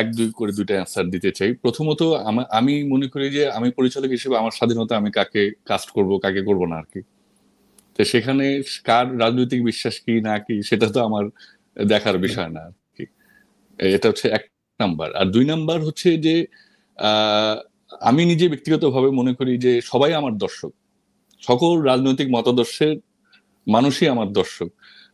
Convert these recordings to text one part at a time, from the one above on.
এক দুই করে দুইটা অ্যান্সার দিতে চাই। প্রথমত আমি মনে করি যে আমি পরিচালক হিসেবে আমার স্বাধীনতা, আমি কাকে কাস্ট করব কাকে করব না আর কি। তো সেখানে কার রাজনৈতিক বিশ্বাস কি না কি সেটা তো আমার দেখার বিষয় না আর কি। এটা হচ্ছে এক নাম্বার। আর দুই নাম্বার হচ্ছে যে আহ, আমি নিজে ব্যক্তিগতভাবে মনে করি যে সবাই আমার দর্শক, সকল রাজনৈতিক মতাদর্শের মানুষই আমার দর্শক।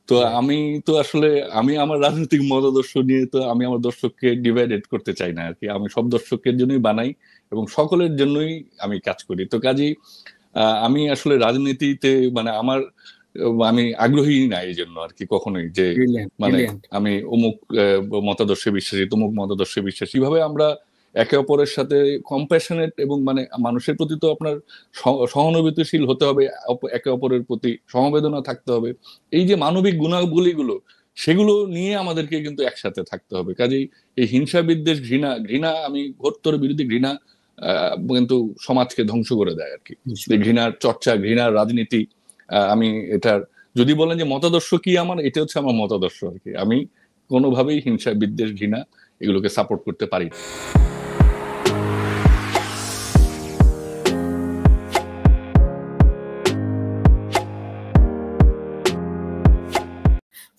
তো আমি তো আসলে আমি আমার রাজনৈতিক মতাদর্শ নিয়ে তো আমি আমার দর্শককে ডিভাইডেড করতে চাই না আর কি। আমি সব দর্শকের জন্যই বানাই এবং সকলের জন্যই আমি কাজ করি। তো কাজেই আমি আসলে রাজনীতিতে মানে আমার আমি আগ্রহী না এই জন্য আর কি কখনোই যে ব্রিলিয়ান্ট মানে ব্রিলিয়ান্ট আমি অমুক মতাদর্শে বিশ্বাসী তমুক মতাদর্শে বিশ্বাসী। কিভাবে আমরা একে অপরের সাথে কম্প্যাশনেট এবং মানে মানুষের প্রতি তো আপনার সহানুভূতিশীল হতে হবে, একে অপরের প্রতি সমবেদনা থাকতে হবে। এই যে মানবিক গুণাবলীগুলো সেগুলো নিয়ে আমাদেরকে কিন্তু একসাথে থাকতে হবে। কাজেই এই হিংসা বিদ্বেষ ঘৃণা ঘৃণা আমি ঘোরতর বিরোধী। ঘৃণা কিন্তু সমাজকে ধ্বংস করে দেয় আর কি। যে ঘৃণার চর্চা, ঘৃণার রাজনীতি, আমি এটার যদি বলেন যে মতাদর্শ কি আমার, এটা হচ্ছে আমার মতাদর্শ আর কি। আমি কোনোভাবেই হিংসা বিদ্বেষ ঘৃণা এগুলোকে সাপোর্ট করতে পারি না।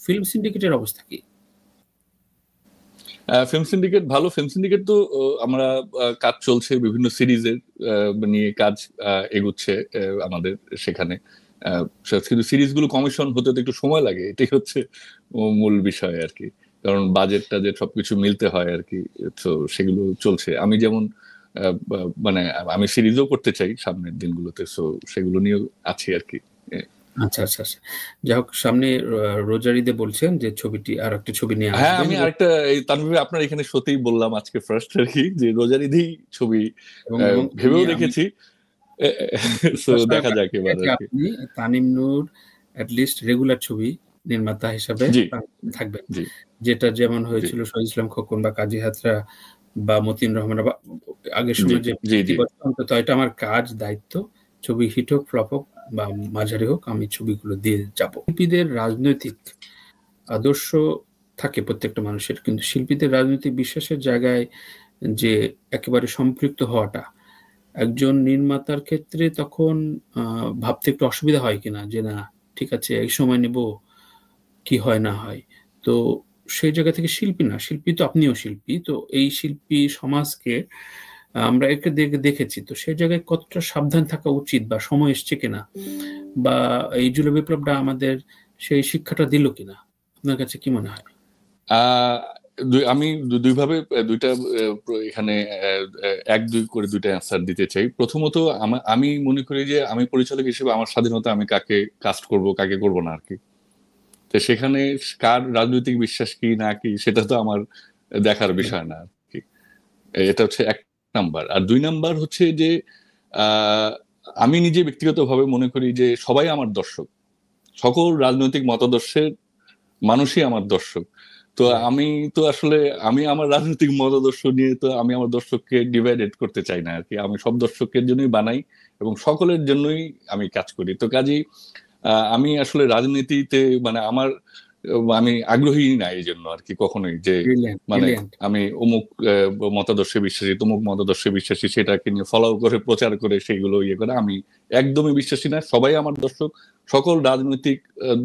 ফিল্ম সিন্ডিকেটের অবস্থা কি? ফিল্ম সিন্ডিকেট ভালো। ফিল্ম সিন্ডিকেট তো আমরা কাজ চলছে, বিভিন্ন সিরিজের নিয়ে কাজ এগুচ্ছে আমাদের সেখানে। কিন্তু সিরিজগুলো কমিশন হতে তো একটু সময় লাগে, এটাই হচ্ছে মূল বিষয় আর কি। কারণ বাজেট টাজেট সবকিছু মিলতে হয় আর কি। তো সেগুলো চলছে। আমি যেমন মানে আমি সিরিজও করতে চাই সামনের দিনগুলোতে, সো সেগুলো নিয়েও আছি আর কি। আচ্ছা আচ্ছা আচ্ছা, যাই হোক, সামনে রোজার ঈদে বলছেন যে ছবিটি আর একটা ছবি নিয়ে হ্যাঁ, আসবেন আমি আরেকটা এই তানভীর আপনার এখানে সত্যিই বললাম আজকে ফার্স্ট আর কি, যে রোজার ঈদেই ছবি এবং এবং ভেবেও আমি রেখেছি। সো বিশ্বাস করেন দেখা যাক এবার যে আর কি। আপনি তানিম নূর লিস্ট রেগুলার ছবি নির্মাতা হিসাবে জি থাকবেন। জি যেটা যেমন জি হয়েছিল শহীদ ইসলাম খোকন বা কাজী হাজরা বা মতিন রহমান বা আগের জি সময় যে জি জি অন্তত এটা আমার কাজ, দায়িত্ব। ছবি হিট হোক ফ্লপ হোক বা মাঝারি হোক, আমি ছবিগুলো দিয়ে যাব। শিল্পীদের রাজনৈতিক আদর্শ থাকে প্রত্যেকটা মানুষের, কিন্তু শিল্পীদের রাজনৈতিক বিশ্বাসের জায়গায় যে একেবারে সম্পৃক্ত হওয়াটা একজন নির্মাতার ক্ষেত্রে তখন ভাবতে একটু অসুবিধা হয় কিনা, যে না ঠিক আছে এই সময় নেব, কি হয় না হয়। তো সেই জায়গা থেকে শিল্পী না, শিল্পী তো আপনিও শিল্পী, তো এই শিল্পী সমাজকে আমরা একে দেখেছি, তো সেই জায়গায় কতটা সাবধান থাকা উচিত বা সময় এসছে কিনা, বা এই জুলাই বিপ্লবটা আমাদের সেই শিক্ষাটা দিল কিনা, আপনার কাছে কি মনে হয়? আহ আমি দুইভাবে দুইটা এখানে এক দুই করে দুইটা অ্যান্সার দিতে চাই। প্রথমত আমি মনে করি যে আমি পরিচালক হিসেবে আমার স্বাধীনতা, আমি কাকে কাস্ট করব কাকে করব না আর কি। তো সেখানে কার রাজনৈতিক বিশ্বাস কি না কি সেটা তো আমার দেখার বিষয় না আর কি। এটা হচ্ছে এক নাম্বার। আর দুই নাম্বার হচ্ছে যে আহ, আমি নিজে ব্যক্তিগতভাবে মনে করি যে সবাই আমার দর্শক, সকল রাজনৈতিক মতাদর্শের মানুষই আমার দর্শক। তো আমি তো আসলে আমি আমার রাজনৈতিক মতাদর্শ নিয়ে তো আমি আমার দর্শককে ডিভাইডেড করতে চাই না আর কি। আমি সব দর্শকের জন্যই বানাই এবং সকলের জন্যই আমি কাজ করি। তো কাজেই আমি আসলে রাজনীতিতে মানে আমার আমি আগ্রহী না এই জন্য আর কি কখনোই যে ব্রিলিয়ান্ট মানে ব্রিলিয়ান্ট আমি অমুক মতাদর্শে বিশ্বাসী তমুক মতাদর্শে বিশ্বাসী সেটাকে নিয়ে ফলো করে প্রচার করে সেগুলো ইয়ে করে আমি একদমই বিশ্বাসী না। সবাই আমার দর্শক, সকল রাজনৈতিক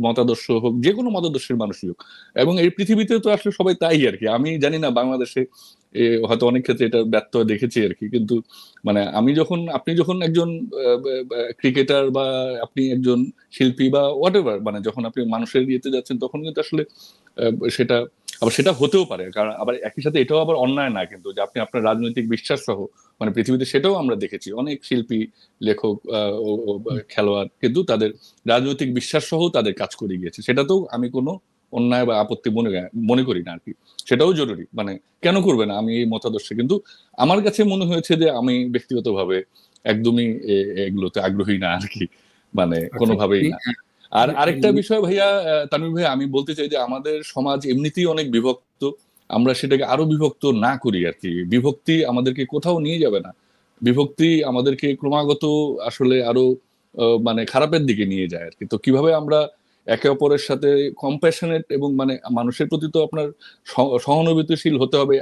মতাদর্শ হোক, যে কোনো মতাদর্শের মানুষই হোক। এবং এই পৃথিবীতে তো আসলে সবাই তাই আর কি। আমি জানি না বাংলাদেশে হয়তো অনেক ক্ষেত্রে এটা ব্যর্থ দেখেছি আর কি, কিন্তু মানে আপনি যখন একজন ক্রিকেটার বা আপনি একজন শিল্পী বা হোয়াট এভার, মানে যখন আপনি মানুষের ইয়েতে যাচ্ছেন তখন কিন্তু আসলে সেটা আবার সেটা হতেও পারে। কারণ আবার একই সাথে এটাও আবার অন্যায় না কিন্তু, যে আপনি আপনার রাজনৈতিক বিশ্বাস সহ মানে পৃথিবীতে সেটাও আমরা দেখেছি অনেক শিল্পী, লেখক, খেলোয়াড় কিন্তু তাদের রাজনৈতিক বিশ্বাস সহ তাদের কাজ করে গিয়েছে। সেটাতেও আমি কোনো অন্যায় বা আপত্তি মনে করি না আর কি। সেটাও জরুরি, মানে কেন করবে না, আমি এই মতাদর্শে। কিন্তু আমার কাছে মনে হয়েছে যে আমি ব্যক্তিগতভাবে একদমই এগুলোতে আগ্রহী না আর কি, মানে আচ্ছা, কোনোভাবেই না। আর আরেকটা বিষয় ভাইয়া, তানভীর ভাইয়া, আমি বলতে চাই যে আমাদের সমাজ এমনিতেই অনেক বিভক্ত। আমরা সেটাকে আরো বিভক্ত না করি আর কি। বিভক্তি আমাদেরকে কোথাও নিয়ে যাবে না। বিভক্তি আমাদেরকে ক্রমাগত আসলে আরো মানে খারাপের দিকে নিয়ে যায় আর কি। তো কিভাবে আমরা একে অপরের সাথে কম্প্যাশনেট এবং মানে মানুষের প্রতি তো আপনার সহানুভূতিশীল হতে হবে,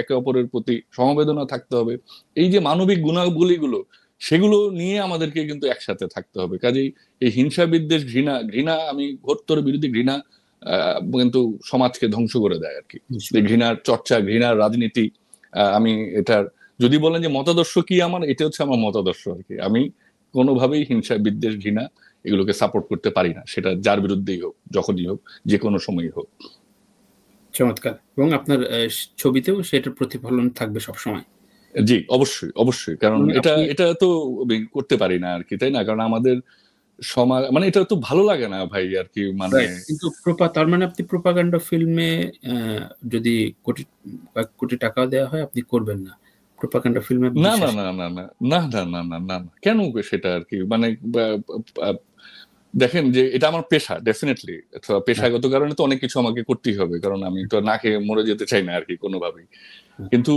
একে অপরের প্রতি সমবেদনা থাকতে হবে। এই যে মানবিক গুণাবলীগুলো, সেগুলো নিয়ে আমাদেরকে কিন্তু একসাথে থাকতে হবে। কাজেই এই হিংসা, বিদ্বেষ, ঘৃণা, আমি ঘোরতর বিরোধী। ঘৃণা কিন্তু সমাজকে ধ্বংস করে দেয় আর কি। ঘৃণার চর্চা, ঘৃণার রাজনীতি, আমি এটার, যদি বলেন যে মতাদর্শ কি আমার, এটা হচ্ছে আমার মতাদর্শ আর কি। আমি কোনোভাবেই হিংসা, বিদ্বেষ, ঘৃণা এগুলোকে সাপোর্ট করতে পারি না, সেটা যার বিরুদ্ধেই হোক, যখনই হোক, যে কোনো সময়ই হোক। চমৎকার। এবং আপনার ছবিতেও সেটার প্রতিফলন থাকবে সবসময়। জি, অবশ্যই অবশ্যই, কারণ এটা তো করতে পারি না আর কি, তাই না? কারণ আমাদের সমাজ, মানে এটা তো ভালো লাগে না ভাই আর কি, মানে কিন্তু তার মানে আপনি প্রোপাগান্ডা ফিল্মে যদি কয়েক কোটি টাকা দেওয়া হয় আপনি করবেন না প্রোপাগান্ডা ফিল্মে? না না না না না না না না না না না, কেন সেটা আর কি, মানে দেখেন যে এটা আমার পেশা, ডেফিনেটলি পেশাগত কারণে তো অনেক কিছু আমাকে করতেই হবে, কারণ আমি তো না খেয়ে মরে যেতে চাই না আর কি কোনোভাবেই। কিন্তু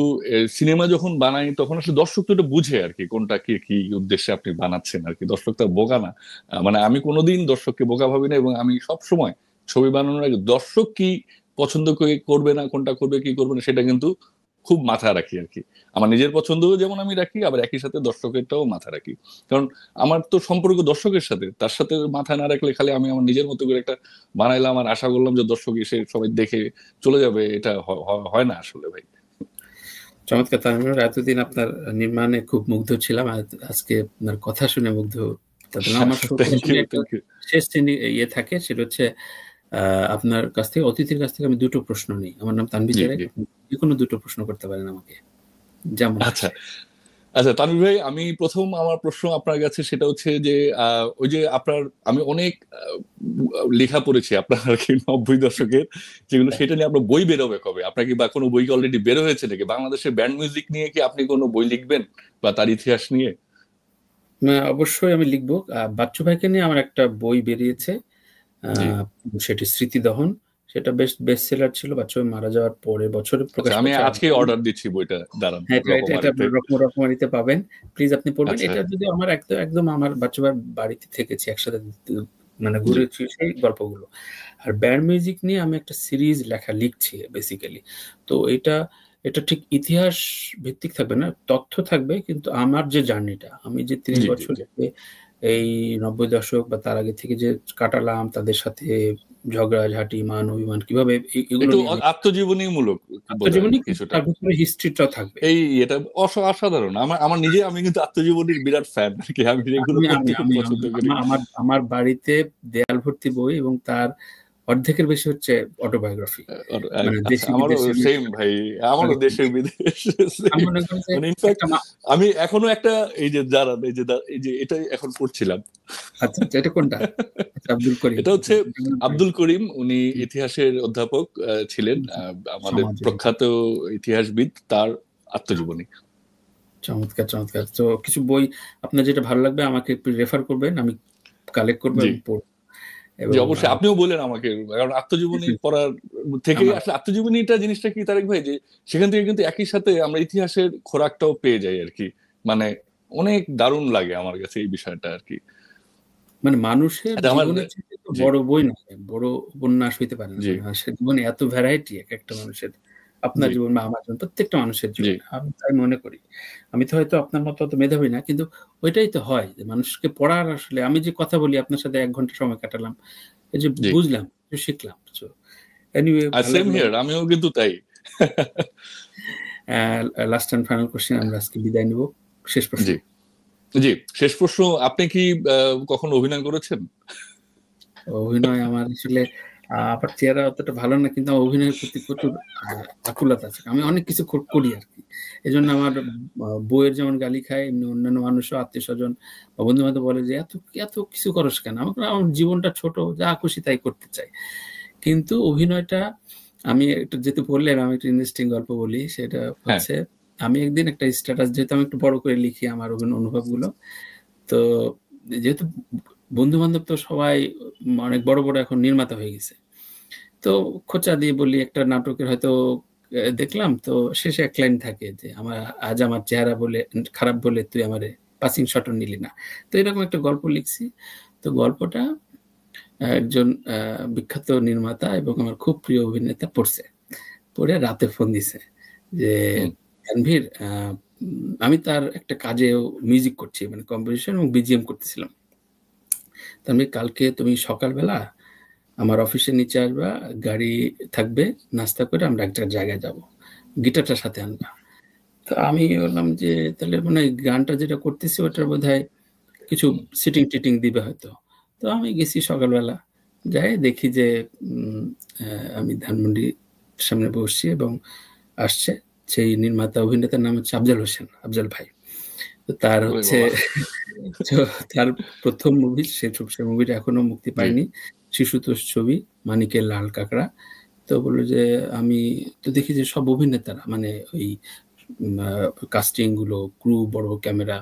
সিনেমা যখন বানাই তখন আসলে দর্শক তো এটা বুঝে আর কি, কোনটা কি উদ্দেশ্যে আপনি বানাচ্ছেন আর কি। দর্শক তো বোকা না, মানে আমি কোনোদিন দর্শককে বোকা ভাবি না, এবং আমি সব সময় ছবি বানানোর আগে দর্শক কি পছন্দ করবে না, কোনটা করবে কি করবে না, সেটা কিন্তু খুব মাথায় রাখি আর কি। আমার নিজের পছন্দও যেমন আমি রাখি, আবার একই সাথে দর্শকেরটাও মাথায় রাখি। কারণ আমার তো সম্পর্ক দর্শকের সাথে, তার সাথে মাথায় না রাখলে খালি আমি আমার নিজের মতো করে একটা বানাইলাম আর আশা করলাম যে দর্শক এসে সবাই দেখে চলে যাবে, এটা হয় না আসলে ভাই। চমৎকার। তামিম, এতদিন আপনার নির্মাণে খুব মুগ্ধ ছিলাম, আজকে আপনার কথা শুনে মুগ্ধ। আমার শেষ ইয়ে থাকে, সেটা হচ্ছে আপনার কাছ থেকে, অতিথির কাছ থেকে আমি দুটো প্রশ্ন নিই। আমার নাম তানভীর জারেক, যে কোনো দুটো প্রশ্ন করতে পারেন আমাকে, যেমন। আচ্ছা আচ্ছা তানভীর ভাই, আমি প্রথম আমার প্রশ্ন আপনার কাছে সেটা হচ্ছে যে ওই যে আপনার, আমি অনেক লেখা পড়েছি আপনার আর কি 90 দশকের, যেগুলো সেটা নিয়ে আপনার বই বেরোবে কবে? আপনার কি বা কোনো বই অলরেডি বের হয়েছে নাকি? বাংলাদেশের ব্যান্ড মিউজিক নিয়ে কি আপনি কোনো বই লিখবেন, বা তার ইতিহাস নিয়ে? অবশ্যই আমি লিখবো। বাচ্চু ভাইকে নিয়ে আমার একটা বই বেরিয়েছে, সেটি স্মৃতিদহন। সেটা বেস্ট সেলার ছিল, বাচ্চু ভাই মারা যাওয়ার পরের বছরে প্রকাশ আমি পেয়েছে। আজকে অর্ডার দিচ্ছি বইটা, দাঁড়ান। এটা রকমারিতে পাবেন, প্লিজ আপনি পড়বেন। এটা যদি আমার একদম আমার বাচ্চু ভাইয়ের বাড়িতে থেকেছি একসাথে, মানে ঘুরেছি সেই গল্পগুলো। আর ব্যান্ড মিউজিক নিয়ে আমি একটা সিরিজ লিখছি বেসিক্যালি। তো এটা ঠিক ইতিহাস ভিত্তিক থাকবে না, তথ্য থাকবে, কিন্তু আমার যে জার্নিটা, আমি যে 30 বছর এই 90 দশক বা তার আগে থেকে যে কাটালাম, তাদের সাথে ঝগড়াঝাটি, মান অভিমান, কিভাবে এগুলো আত্মজীবনীমূলক কিছুটা, তার ভিতরে হিস্ট্রিটাও থাকবে। এই এটা অসাধারণ। আমি কিন্তু আত্মজীবনীর বিরাট ফ্যান আর কি। আমি এগুলো পড়তে খুব পছন্দ করি। আমার বাড়িতে দেয়াল ভর্তি বই, এবং তার অর্ধেকের বেশি হচ্ছে অটোবায়োগ্রাফি। আমারও সেম ভাই, আমারও দেশের বিদেশ। আমি এখনো একটা, এই যে এটাই এখন পড়ছিলাম। আচ্ছা, এটা কোনটা? আব্দুল করিম। এটা হচ্ছে আব্দুল করিম, উনি ইতিহাসের অধ্যাপক ছিলেন, আমাদের প্রখ্যাত ইতিহাসবিদ, তার আত্মজীবনী। চমৎকার চমৎকার। তো কিছু বই আপনার যেটা ভালো লাগবে আমাকে একটু রেফার করবেন, আমি কালেক্ট করবো এবং পড়বো। অবশ্যই আপনিও বলেন আমাকে, কারণ আত্মজীবনী পড়ার থেকে আসলে আত্মজীবনীটা জিনিসটা কি তারেক ভাই, যে সেখান থেকে কিন্তু একই সাথে আমরা ইতিহাসের খোরাকটাও পেয়ে যাই আর কি। মানে অনেক দারুণ লাগে আমার কাছে এই বিষয়টা আর কি। মানে মানুষের জীবনের বড় বই না, বড় উপন্যাস হইতে পারে না। মানুষের জীবনে এত ভ্যারাইটি, একটা মানুষের, আপনার জীবন বা আমার জীবন, প্রত্যেকটা মানুষের জীবন। আমি তাই মনে করি। আমি তো হয়তো আপনার মতো অত মেধাবী না, কিন্তু ওইটাই তো হয় যে মানুষকে পড়ার, আসলে আমি যে কথা বলি আপনার সাথে 1 ঘন্টা সময় কাটালাম, এই যে বুঝলাম, শিখলাম। এনিওয়ে, আমিও কিন্তু তাই। লাস্ট এন্ড ফাইনাল কোশ্চেন, আমরা আজকে বিদায় নিব। শেষ প্রশ্ন। জি, শেষ প্রশ্ন, আপনি কি কখনো অভিনয় করেছেন? অভিনয় আমার আসলে আমার চেহারা অতটা ভালো না, কিন্তু আমার অভিনয়ের প্রতি প্রচুর আকুলতা আছে। আমি অনেক কিছু করি আর কি। এই জন্য আমার বইয়ের যেমন গালি খায়, এমনি অন্যান্য মানুষও, আত্মীয় স্বজন বা বন্ধু বান্ধব বলে যে এত কিছু করস কেন? আমার জীবনটা ছোট, যা খুশি তাই করতে চাই। কিন্তু অভিনয়টা, আমি একটু যেহেতু বললেন, আমি একটা ইন্টারেস্টিং গল্প বলি। সেটা হচ্ছে, আমি একদিন একটা স্ট্যাটাস, যেহেতু আমি একটু বড় করে লিখি আমার অনুভবগুলো, তো যেহেতু বন্ধু বান্ধব তো সবাই অনেক বড় বড় এখন নির্মাতা হয়ে গেছে, তো খোঁচা দিয়ে বলি, একটা নাটকের হয়তো দেখলাম, তো শেষে এক লাইন থাকে যে আজ আমার চেহারা খারাপ বলে তুই আমারে পাসিং শট নিলি না। তো এরকম একটা গল্প লিখছি। তো গল্পটা একজন বিখ্যাত নির্মাতা এবং আমার খুব প্রিয় অভিনেতা পড়ছে, পড়ে রাতে ফোন দিছে যে তানভীর, আমি তার একটা কাজে মিউজিক করছি, মানে কম্পোজিশন এবং বিজিএম করতেছিলাম। তানভীর, কালকে তুমি সকালবেলা আমার অফিসের নিচে আসবা, গাড়ি থাকবে, নাস্তা করে আমরা একটা জায়গায় যাব, গিটারটার সাথে আনবা। তো আমি বললাম যে তাহলে মানে গানটা যেটা করতেছি ওটার বোধহয় কিছু সিটিং টিটিং দিবে হয়তো। তো আমি গেছি সকালবেলা, যাই দেখি যে আমি ধানমন্ডির সামনে বসছি এবং আসছে সেই নির্মাতা অভিনেতার নাম হচ্ছে আফজাল হোসেন, আফজাল ভাই। তো তার হচ্ছে তার প্রথম মুভি, সে মুভিটা এখনো মুক্তি পায়নি, শিশুতোষ ছবি, মানিকের লাল কাঁকড়া। তো বললো যে আমি তো দেখি যে সব অভিনেতারা মানে ওই কাস্টিং গুলো, ক্রু, বড় ক্যামেরা,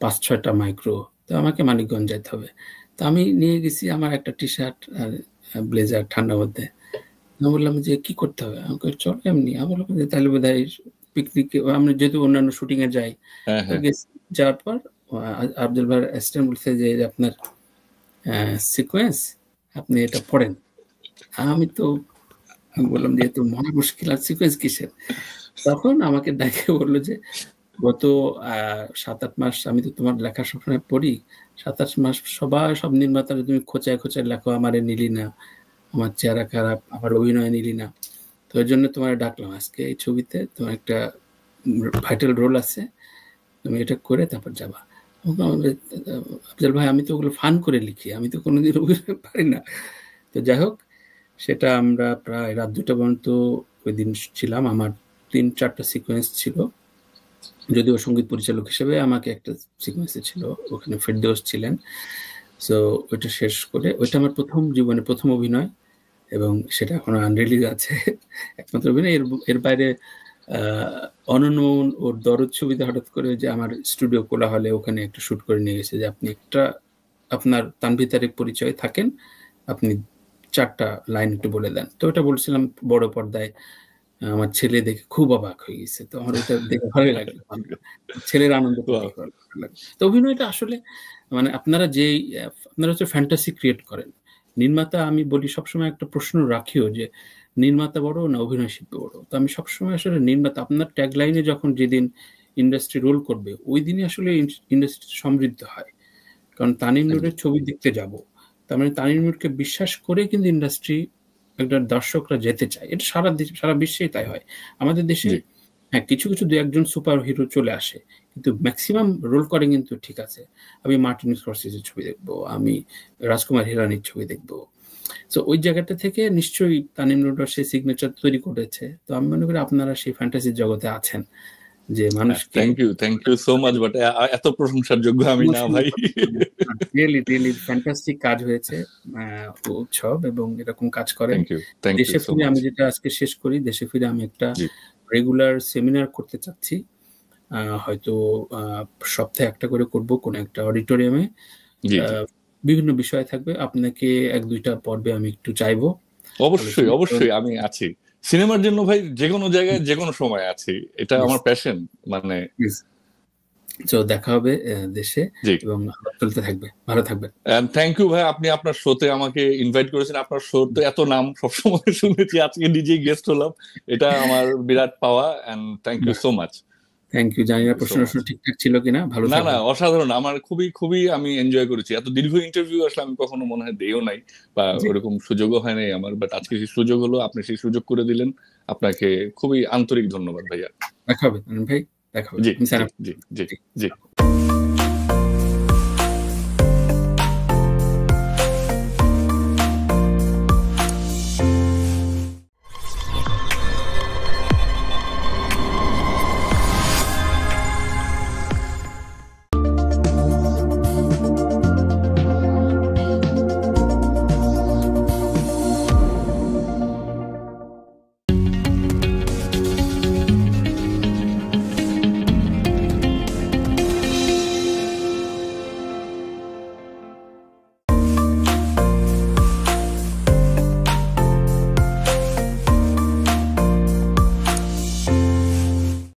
5-6টা মাইক্রো, তো আমাকে মানিকগঞ্জ যেতে হবে। তো আমি নিয়ে গেছি আমার একটা টি শার্ট আর ব্লেজার ঠান্ডার মধ্যে। আমি বললাম যে কি করতে হবে, আমাকে চল এমনি। আমি বললাম যে তাহলে বোধ হয় পিকনিকে, আমরা যেহেতু অন্যান্য শুটিং এ যাই, যাওয়ার পর আফজাল ভাইয়ের অ্যাসিস্ট্যান্ট বলছে যে আপনার সিকোয়েন্স, আপনি এটা পড়েন। আমি তো বললাম যে তো মহা মুশকিল, আর সিকোয়েন্স কিসের? তখন আমাকে ডাকে বললো যে গত 7-8 মাস আমি তো তোমার লেখা সবসময় পড়ি, 7-8 মাস সব নির্মাতারা তুমি খোঁচায় খোঁচায় লেখো, আমারে নিলি না, আমার চেহারা খারাপ, আমার অভিনয় নিলি না, তো ওই জন্য তোমার ডাকলাম আজকে এই ছবিতে, তোমার একটা ভাইটাল রোল আছে, তুমি এটা করে তারপর যাবা। আফজাল ভাই, আমি তো ওগুলো ফান করে লিখি, আমি তো কোনোদিন অভিনয় পারি না। তো যাই হোক, সেটা আমরা প্রায় রাত 2টা পর্যন্ত ওই দিন ছিলাম। আমার 3-4টা সিকোয়েন্স ছিল, যদিও সঙ্গীত পরিচালক হিসেবে আমাকে একটা সিকোয়েন্সে ছিল, ওখানে ফেরদৌস ছিলেন। সো ওইটা শেষ করে, ওইটা আমার জীবনে প্রথম অভিনয় এবং সেটা এখনো আনরিলিজ আছে, একমাত্র অভিনয়। এর বাইরে অনন্যমোহন ওর দরদ ছবিতে হঠাৎ করে যে আমার স্টুডিও খোলা হলে ওখানে একটা শুট করে নিয়ে গেছে যে আপনি একটা আপনার তানভীর তারেক পরিচয় থাকেন, আপনি 4টা লাইন একটু বলে দেন। তো ওটা বলছিলাম বড় পর্দায়, আমার ছেলে দেখে খুব অবাক হয়ে গেছে। তো আমার ওটা দেখে ভালোই লাগলো, ছেলের আনন্দ। তো অভিনয়টা আসলে মানে আপনারা হচ্ছে ফ্যান্টাসি ক্রিয়েট করেন নির্মাতা। আমি বলি সবসময় একটা প্রশ্ন রাখিও যে নির্মাতা বড় না অভিনয় শিল্পী বড়? তো আমি সবসময় আসলে নির্মাতা, আপনার ট্যাগলাইনে যখন যেদিন ইন্ডাস্ট্রি রোল করবে ওই দিনই আসলে ইন্ডাস্ট্রি সমৃদ্ধ হয়। কারণ তানিম নূরের ছবি দেখতে যাব, তার মানে তানিম নূরকে বিশ্বাস করে কিন্তু ইন্ডাস্ট্রি, একটা দর্শকরা যেতে চায়। এটা সারা বিশ্বেই তাই হয়। আমাদের দেশে হ্যাঁ কিছু কিছু 2-1জন সুপার হিরো চলে আসে, কিন্তু ম্যাক্সিমাম রোল করে কিন্তু ঠিক আছে। আমি মার্টিন স্করসেজের ছবি দেখবো, আমি রাজকুমার হিরানির ছবি দেখবো। তো ওই জায়গাটা থেকে নিশ্চয়ই তানিম নূর সেই সিগনেচার তৈরি করেছে। তো আমি মনে করি আপনারা সেই ফ্যান্টাসির জগতে আছেন যে মানুষকে। Thank you so much, but এত প্রশংসার যোগ্য আমি না ভাই। রিয়েলি ফ্যান্টাস্টিক কাজ হয়েছে, উৎসব এবং এরকম কাজ করেন। দেশে ফিরে আমি যেটা আজকে শেষ করি, দেশে ফিরে আমি একটা রেগুলার সেমিনার করতে চাচ্ছি, হয়তো সপ্তাহে একটা করে করব কোন একটা অডিটোরিয়ামে, বিভিন্ন বিষয় থাকবে। আপনাকে 1-2টা পর্বে আমি একটু চাইবো। অবশ্যই আমি আছি সিনেমার জন্য ভাই, যে কোনো জায়গায় যে কোনো সময় আছি, এটা আমার প্যাশন। মানে তো দেখা হবে দেশে এবং চলতে থাকবে। ভালো থাকবেন। থ্যাংক ইউ ভাই, আপনি আপনার শোতে আমাকে ইনভাইট করেছেন। আপনার শো তো এত নাম সবসময় শুনেছি, আজকে নিজেই গেস্ট হলাম, এটা আমার বিরাট পাওয়া। And thank you so much. Thank you. জানি না প্রশ্ন ঠিকঠাক ছিল কিনা। ভালো না অসাধারণ, আমার খুবই আমি এনজয় করেছি। এত দীর্ঘ ইন্টারভিউ আসলে আমি কখনো মনে হয় দেও নাই, বা ওরকম সুযোগও হয় নাই আমার, বাট আজকে সেই সুযোগ হলো, আপনি সেই সুযোগ করে দিলেন। আপনাকে খুবই আন্তরিক ধন্যবাদ ভাইয়া। দেখা হবে ভাই, দেখা হবে। জি জি জি জি জি।